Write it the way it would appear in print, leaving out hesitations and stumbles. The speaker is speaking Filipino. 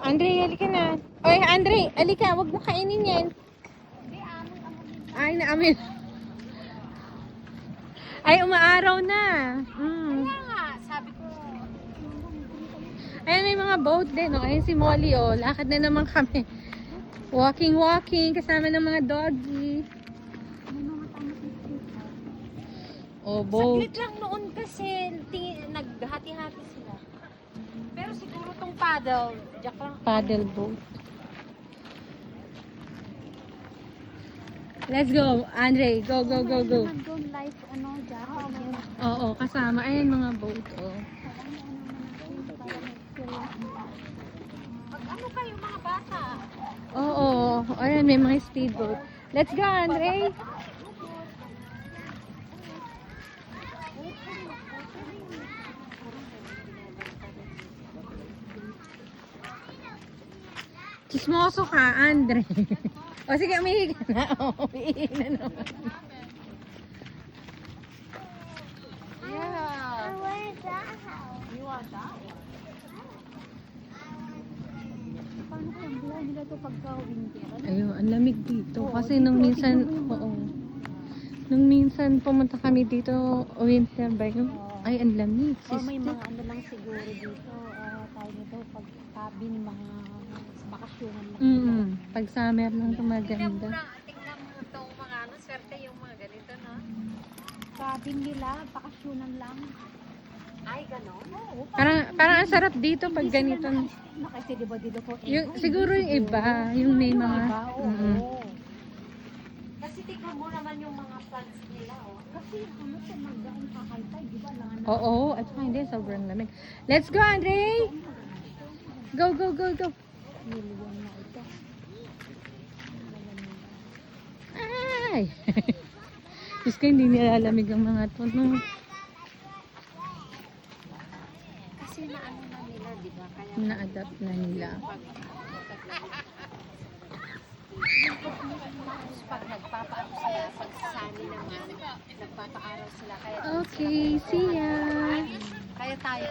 Andre, halika na. Oy, Andre, halika. Huwag mo kainin yan. Ay, naamin. Ay, umaaraw na. Kaya nga, sabi ko, Ayan, may mga boat din. Oh. Ayan si Molly. Oh. Lakad na naman kami. Walking, kasama ng mga doggy. Oh, boat. saglit lang noon kasi naghati-hati sila. Pero siguro tong paddle, jack lang. Paddle boat. Let's go, Andre. Go. Doon life, jacket. Oo, kasama. Ayan mga boat. Oh. Pag ano kayo mga bata? Oo. Ayan, may mga speedboat. Let's go, Andre. Chismoso ka, Andre. O sige, umihi ka na. Umihi na naman. Yeah. You want that? Paano kayang buhay nila ito pagka-winter? Ayun, ang lamig dito. Kasi nung minsan, oo. Nung minsan pumunta kami dito, winter ba yun? Ay, ang lamig. Or may mga ano lang siguro dito, tayo nito, pag cabin, mga bakasyonan lang. Pag summer lang ito maganda. Tingnan mo itong mga ano, swerte yung mga ganito, no? Cabin nila, bakasyonan lang. Ay, gano'n? Oo. Parang ang sarap dito pag ganito. Kasi diba dito po, Siguro yung iba, yung may mga... oo. Kasi tignan mo naman yung mga plants nila, oh. Kasi ano sa magdaan kakaytay, di ba? Oo, at saka hindi, sobrang lamig. Let's go, Andre! Go! Million na ito. Ay! Diyos ko, hindi nilalamig ang mga to. No? Kasi naano na nila, di ba? Kaya Na-adapt na nila. pag nagpapaano sila, pagsasali naman, nagpapaaral sila. Kaya Okay, see ya! kaya tayo